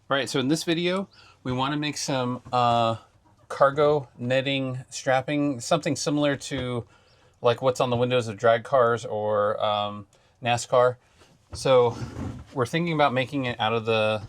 All right, so in this video, we want to make some cargo netting strapping, something similar to like what's on the windows of drag cars or NASCAR. So we're thinking about making it out of the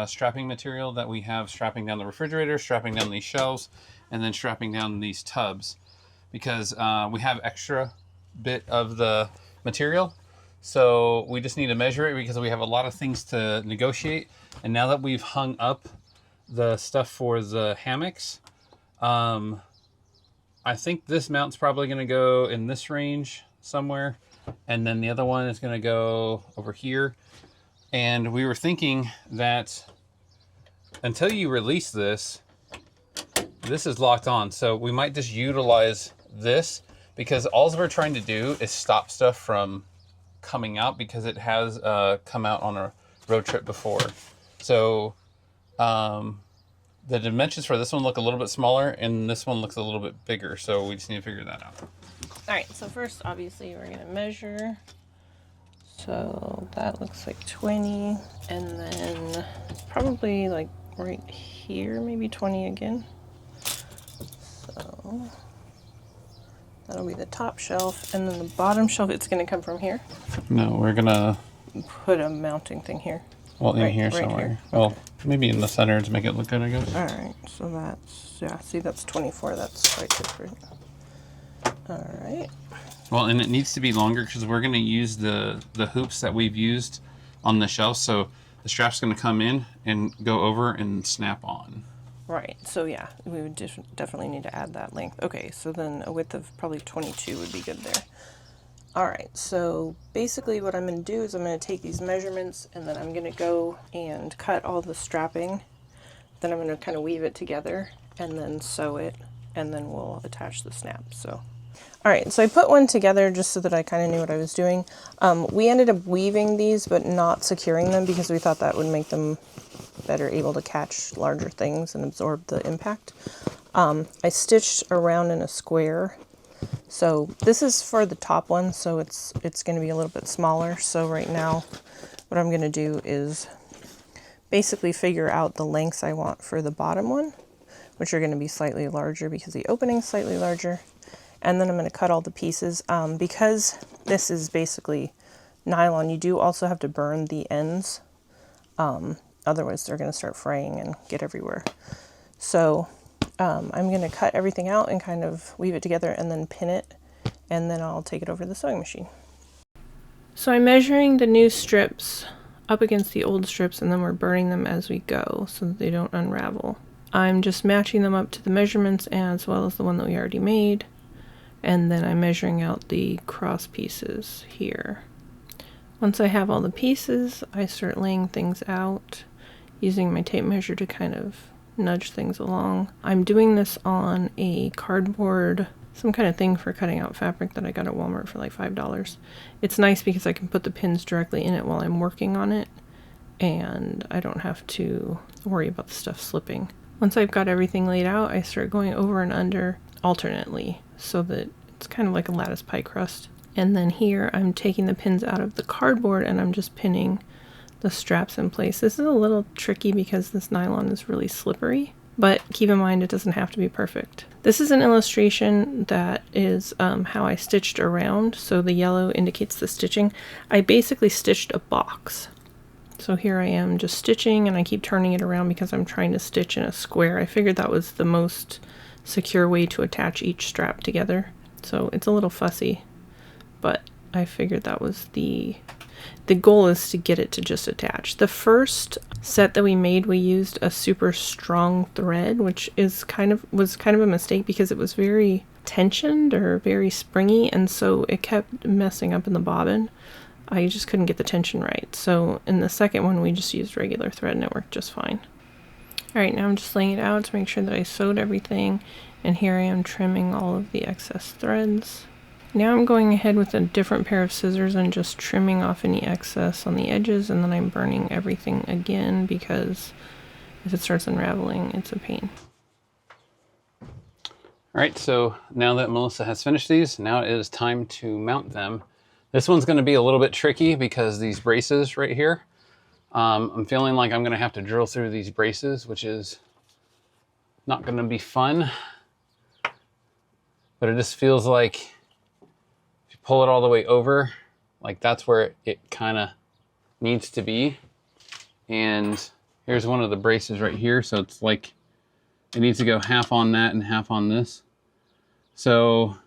strapping material that we have strapping down the refrigerator, strapping down these shelves, and then strapping down these tubs because we have extra bit of the material. So we just need to measure it because we have a lot of things to negotiate. And now that we've hung up the stuff for the hammocks, I think this mount's probably going to go in this range somewhere. And then the other one is going to go over here. And we were thinking that until you release this, this is locked on. So we might just utilize this because all we're trying to do is stop stuff from coming out because it has come out on a road trip before. So the dimensions for this one look a little bit smaller and this one looks a little bit bigger. So we just need to figure that out. All right, so first, obviously, we're gonna measure. So that looks like 20, and then probably like right here, maybe 20 again. So that'll be the top shelf, and then the bottom shelf, it's gonna come from here. No, we're gonna put a mounting thing here. Well, in here somewhere. Here. Well, maybe in the center to make it look good, I guess. All right, so that's, yeah, see, that's 24. That's quite different. All right. Well, and it needs to be longer because we're going to use the hoops that we've used on the shelf. So the strap's going to come in and go over and snap on. Right. So yeah, we would definitely need to add that length. Okay, so then a width of probably 22 would be good there. All right, so basically what I'm going to do is I'm going to take these measurements and then I'm going to go and cut all the strapping. Then I'm going to kind of weave it together and then sew it, and then we'll attach the snap. So, all right, so I put one together just so that I kind of knew what I was doing. We ended up weaving these but not securing them because we thought that would make them better able to catch larger things and absorb the impact. I stitched around in a square. So this is for the top one, so it's going to be a little bit smaller. So right now what I'm going to do is basically figure out the lengths I want for the bottom one, which are going to be slightly larger because the opening's slightly larger. And then I'm going to cut all the pieces. Because this is basically nylon, you do also have to burn the ends. Otherwise they're going to start fraying and get everywhere. So I'm going to cut everything out and kind of weave it together and then pin it, and then I'll take it over to the sewing machine. So I'm measuring the new strips up against the old strips, and then we're burning them as we go so that they don't unravel. I'm just matching them up to the measurements as well as the one that we already made, and then I'm measuring out the cross pieces here. Once I have all the pieces, I start laying things out using my tape measure to kind of nudge things along. I'm doing this on a cardboard, some kind of thing for cutting out fabric that I got at Walmart for like $5. It's nice because I can put the pins directly in it while I'm working on it, and I don't have to worry about the stuff slipping. Once I've got everything laid out, I start going over and under alternately so that it's kind of like a lattice pie crust. And then here I'm taking the pins out of the cardboard and I'm just pinning the straps in place. This is a little tricky because this nylon is really slippery, but keep in mind it doesn't have to be perfect. This is an illustration that is how I stitched around, so the yellow indicates the stitching. I basically stitched a box. So here I am just stitching, and I keep turning it around because I'm trying to stitch in a square. I figured that was the most secure way to attach each strap together. So it's a little fussy, but I figured that was the goal is to get it to just attach. The first set that we made, we used a super strong thread, which was kind of a mistake because it was very tensioned or very springy, and so it kept messing up in the bobbin. I just couldn't get the tension right. So in the second one, we just used regular thread and it worked just fine. All right, now I'm just laying it out to make sure that I sewed everything, and here I am trimming all of the excess threads. Now I'm going ahead with a different pair of scissors and just trimming off any excess on the edges, and then I'm burning everything again because if it starts unraveling, it's a pain. All right, so now that Melissa has finished these, now it is time to mount them. This one's going to be a little bit tricky because these braces right here, I'm feeling like I'm gonna have to drill through these braces, which is not gonna be fun. But it just feels like if you pull it all the way over, like that's where it kind of needs to be. And here's one of the braces right here. So it's like, it needs to go half on that and half on this. So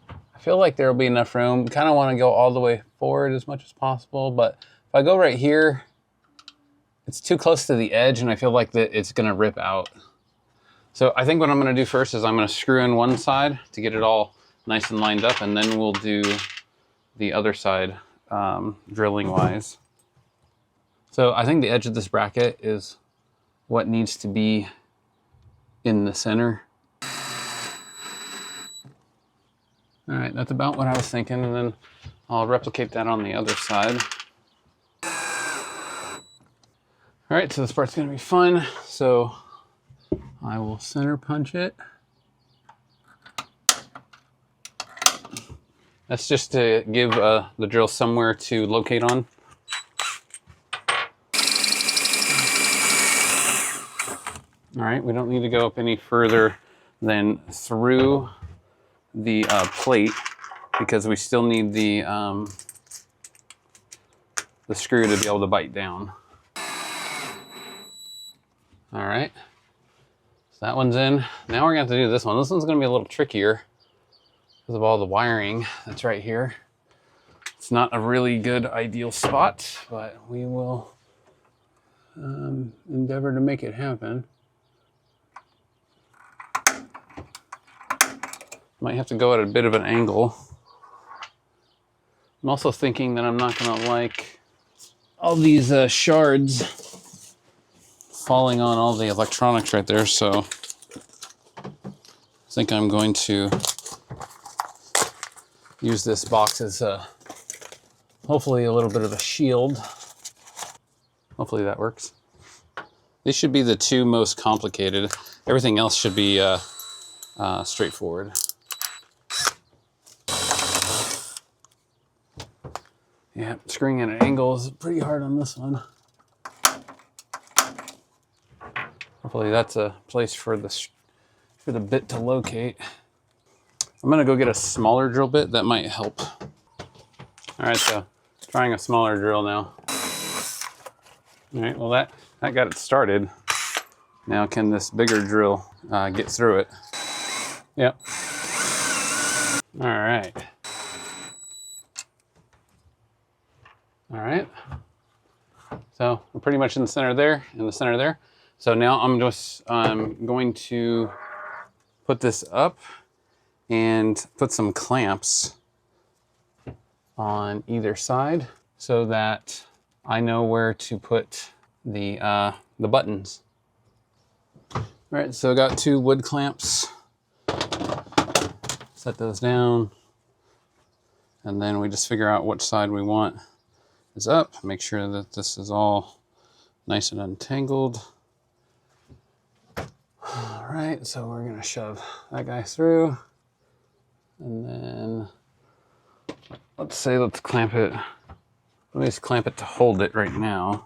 I feel like there'll be enough room. Kind of want to go all the way forward as much as possible. But if I go right here, it's too close to the edge and I feel like that it's gonna rip out. So I think what I'm gonna do first is I'm gonna screw in one side to get it all nice and lined up, and then we'll do the other side drilling wise. So I think the edge of this bracket is what needs to be in the center. All right, that's about what I was thinking, and then I'll replicate that on the other side. All right, so this part's gonna be fun. So I will center punch it. That's just to give the drill somewhere to locate on. All right, we don't need to go up any further than through the plate because we still need the screw to be able to bite down. All right. That one's in. Now we're gonna have to do this one. This one's gonna be a little trickier because of all the wiring that's right here. It's not a really good ideal spot, but we will endeavor to make it happen. Might have to go at a bit of an angle. I'm also thinking that I'm not gonna like all these shards falling on all the electronics right there, so I think I'm going to use this box as hopefully a little bit of a shield. Hopefully that works. These should be the two most complicated. Everything else should be straightforward. Yeah, screwing at an angle is pretty hard on this one. Hopefully that's a place for the bit to locate. I'm gonna go get a smaller drill bit that might help. All right, so trying a smaller drill now. All right, well that got it started. Now can this bigger drill get through it? Yep. All right. All right. So we're pretty much in the center there, So now I'm going to put this up and put some clamps on either side so that I know where to put the buttons. All right, so I got 2 wood clamps. Set those down, and then we just figure out which side we want is up. Make sure that this is all nice and untangled. All right, so we're gonna shove that guy through, and then let's clamp it. Let me just clamp it to hold it right now.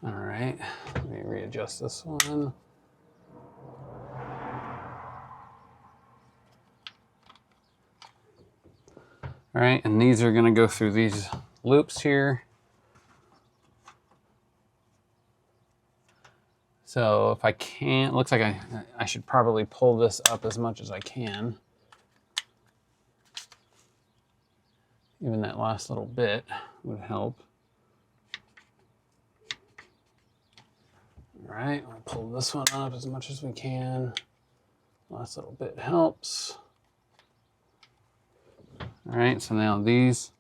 All right, let me readjust this one. All right, and these are gonna go through these loops here. So if I can't, looks like I should probably pull this up as much as I can. Even that last little bit would help. All right, we'll pull this one up as much as we can. Last little bit helps. All right, so now these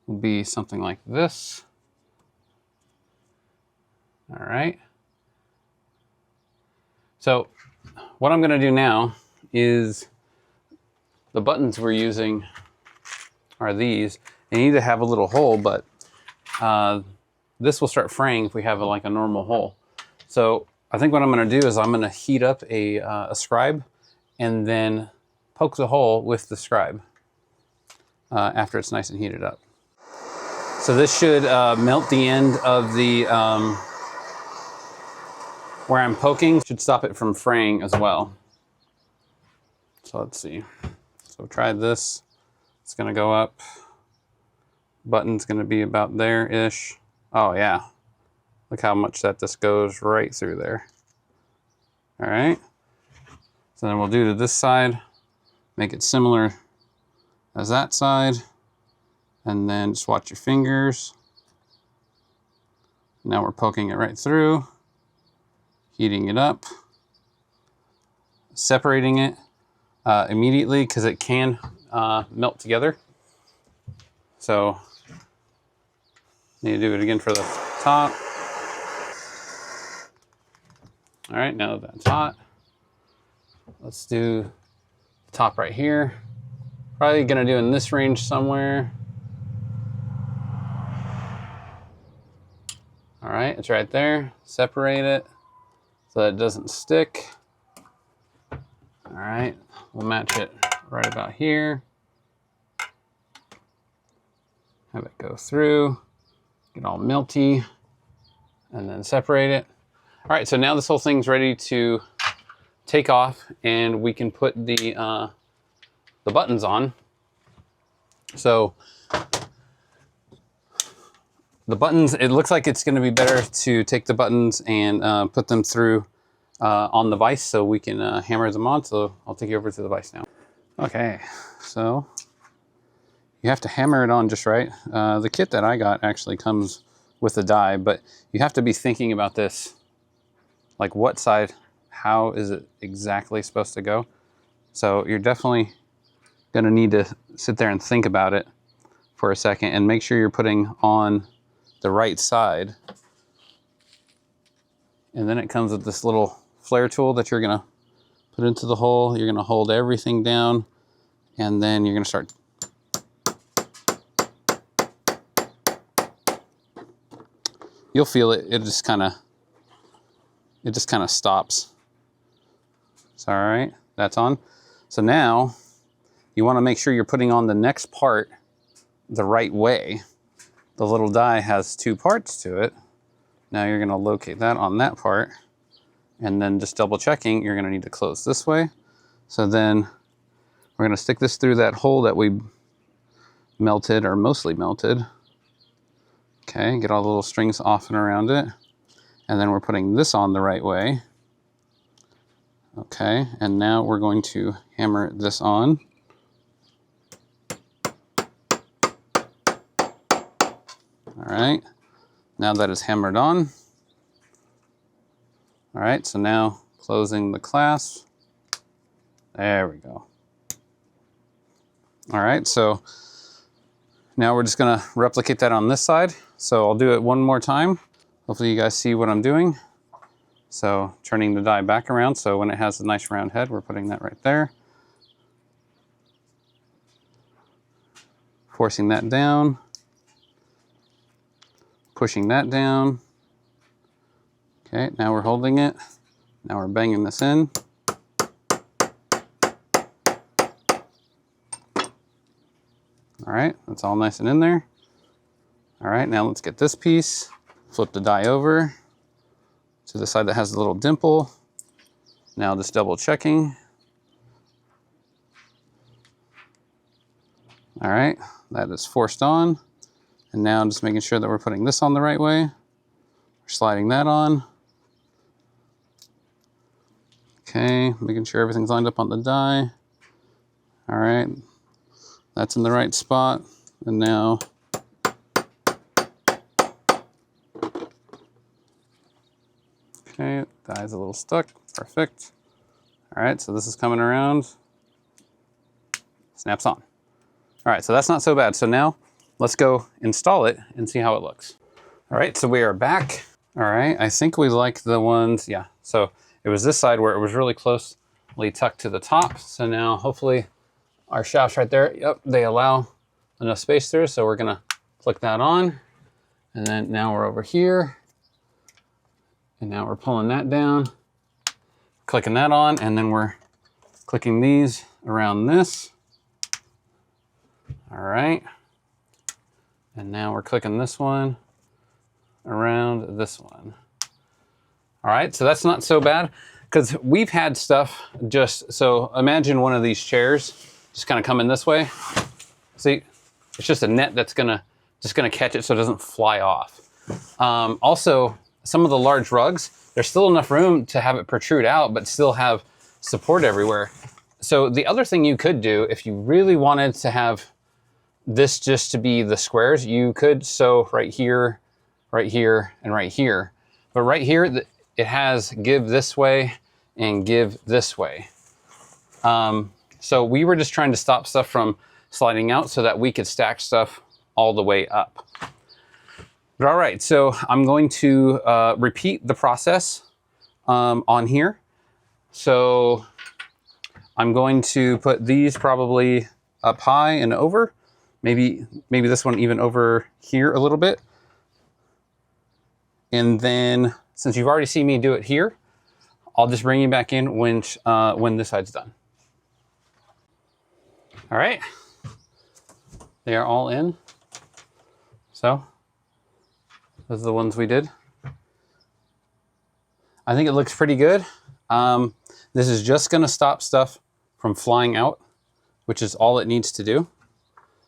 will be something like this. All right. So what I'm gonna do now is the buttons we're using are these. They need to have a little hole, but this will start fraying if we have like a normal hole. So I think what I'm going to do is I'm going to heat up a scribe and then poke the hole with the scribe after it's nice and heated up. So this should melt the end of the, where I'm poking, should stop it from fraying as well. So let's see. So try this. It's going to go up. Button's going to be about there-ish. Oh yeah. Look how much that just goes right through there. All right. So then we'll do to this side, make it similar as that side, and then just watch your fingers. Now we're poking it right through, heating it up, separating it immediately because it can melt together. So need to do it again for the top. All right, now that that's hot, let's do the top right here. Probably gonna do in this range somewhere. All right, it's right there. Separate it so that it doesn't stick. All right, we'll match it right about here. Have it go through, get all melty, and then separate it. All right, so now this whole thing's ready to take off, and we can put the buttons on. So the buttons, it looks like it's going to be better to take the buttons and put them through on the vise so we can hammer them on. So I'll take you over to the vise now. Okay, so you have to hammer it on just right. The kit that I got actually comes with the die, but you have to be thinking about this. Like what side, how is it exactly supposed to go? So you're definitely gonna need to sit there and think about it for a second and make sure you're putting on the right side. And then it comes with this little flare tool that you're gonna put into the hole. You're gonna hold everything down, and then you're gonna start. You'll feel it, it just kind of stops. It's all right, that's on. So now you want to make sure you're putting on the next part the right way. The little die has two parts to it. Now you're going to locate that on that part, and then just double checking, you're going to need to close this way. So then we're going to stick this through that hole that we melted, or mostly melted. Okay, get all the little strings off and around it. And then we're putting this on the right way. Okay, and now we're going to hammer this on. All right, now that is hammered on. All right, so now closing the clasp. There we go. All right, so now we're just gonna replicate that on this side. So I'll do it one more time. Hopefully you guys see what I'm doing. So turning the die back around, so when it has a nice round head, we're putting that right there. Forcing that down. Pushing that down. Okay, now we're holding it. Now we're banging this in. All right, that's all nice and in there. All right, now let's get this piece. Flip the die over to the side that has the little dimple. Now just double checking. All right, that is forced on. And now just making sure that we're putting this on the right way. We're sliding that on. Okay, making sure everything's lined up on the die. All right, that's in the right spot. And now okay, die's a little stuck, perfect. All right, so this is coming around, snaps on. All right, so that's not so bad. So now let's go install it and see how it looks. All right, so we are back. All right, I think we like the ones, yeah. So it was this side where it was really closely tucked to the top. So now hopefully our shafts right there, yep, they allow enough space through. So we're gonna click that on. And then now we're over here. And now we're pulling that down, clicking that on, and then we're clicking these around this. All right. And now we're clicking this one around this one. All right, so that's not so bad because we've had stuff just, so imagine one of these chairs just kind of coming this way. See, it's just a net that's just gonna catch it so it doesn't fly off. Also, some of the large rugs, there's still enough room to have it protrude out, but still have support everywhere. So the other thing you could do, if you really wanted to have this just to be the squares, you could sew right here, and right here. But right here, it has give this way and give this way. So we were just trying to stop stuff from sliding out so that we could stack stuff all the way up. But all right, so I'm going to repeat the process on here. So I'm going to put these probably up high and over. Maybe this one even over here a little bit. And then, since you've already seen me do it here, I'll just bring you back in when this side's done. All right, they are all in. So, those are the ones we did. I think it looks pretty good. This is just gonna stop stuff from flying out, which is all it needs to do.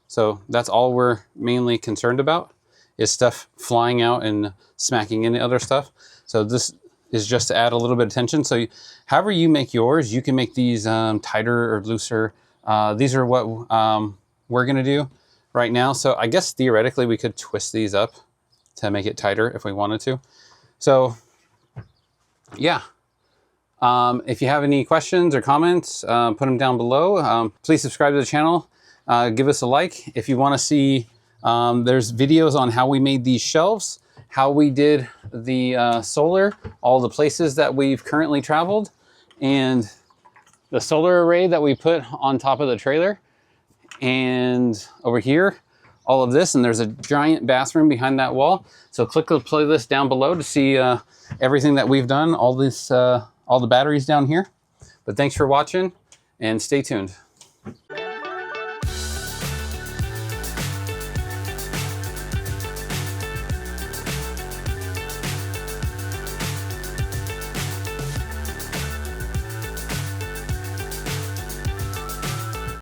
So that's all we're mainly concerned about, is stuff flying out and smacking into other stuff. So this is just to add a little bit of tension. So however you make yours, you can make these tighter or looser. These are what we're gonna do right now. So I guess theoretically we could twist these up to make it tighter if we wanted to. So yeah, if you have any questions or comments, put them down below. Please subscribe to the channel. Give us a like. If you want to see, there's videos on how we made these shelves, how we did the solar, all the places that we've currently traveled, and the solar array that we put on top of the trailer. And over here, all of this, and there's a giant bathroom behind that wall. So click the playlist down below to see everything that we've done, all the batteries down here. But thanks for watching and stay tuned.